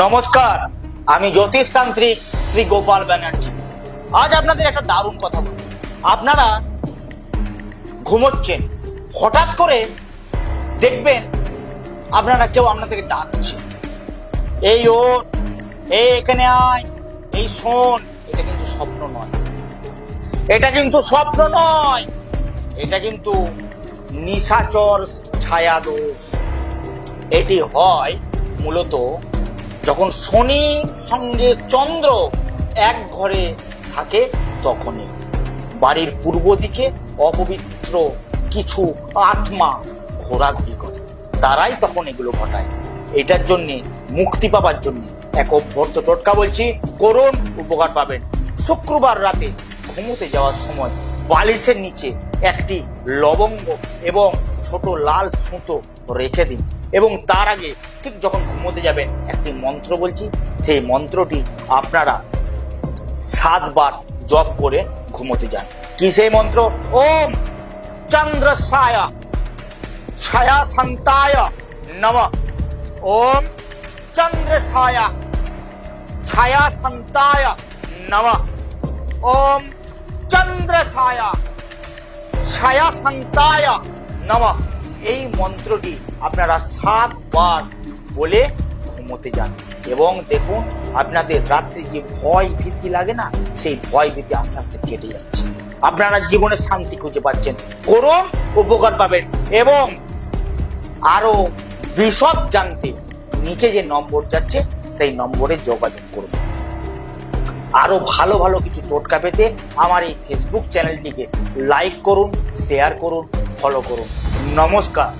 নমস্কার, আমি জ্যোতিষতান্ত্রিক শ্রী গোপাল ব্যানার্জি। আজ আপনাদের একটা দারুণ কথা বলবো। আপনারা ঘুমোচ্ছেন, হঠাৎ করে দেখবেন আপনারা কেউ আপনাদেরকে ডাকছে, এই ওঠ, এই এখানে আয়, এই শোন। এটা কিন্তু স্বপ্ন নয়, এটা কিন্তু স্বপ্ন নয়, এটা কিন্তু নিশাচর ছায়া দোষ। এটি হয় মূলত যখন শনির সঙ্গে চন্দ্র এক ঘরে থাকে, তখনই বাড়ির পূর্ব দিকে অপবিত্র কিছু আত্মা ঘোরাঘুরি করে, তারাই তখন এগুলো ঘটায়। এটার জন্য মুক্তি পাবার জন্য এক অভ্যর্থ টোটকা বলছি, করুন, উপকার পাবেন। শুক্রবার রাতে ঘুমোতে যাওয়ার সময় বালিশের নিচে একটি লবঙ্গ এবং ছোট লাল সুতো রেখে দিন, এবং তার আগে ঠিক যখন ঘুমোতে যাবেন একটি মন্ত্র বলছি, সেই মন্ত্রটি আপনারা 7 বার জপ করে ঘুমোতে যান। কি সেই মন্ত্র? ওম চন্দ্রসায়া ছায়া শান্তায় নমঃ। ওম চন্দ্রসায়া ছায়া শান্তায় নমঃ। ওম চন্দ্রসায়া ছায়া শান্তায় নমঃ। এই মন্ত্রটি আপনারা 7 বার বলে ঘুমোতে যান, এবং দেখুন আপনাদের রাত্রে যে ভয় ভীতি লাগে না, সেই ভয় ভীতি আস্তে আস্তে কেটে যাচ্ছে, আপনারা জীবনে শান্তি খুঁজে পাচ্ছেন। করুন, উপকার পাবেন। এবং আরো বিশদ জানতে নিচে যে নম্বর যাচ্ছে সেই নম্বরে যোগাযোগ করুন। আরো ভালো ভালো কিছু টোটকা পেতে আমার এই ফেসবুক চ্যানেলটিকে লাইক করুন, শেয়ার করুন, ফলো করুন। নমস্কার।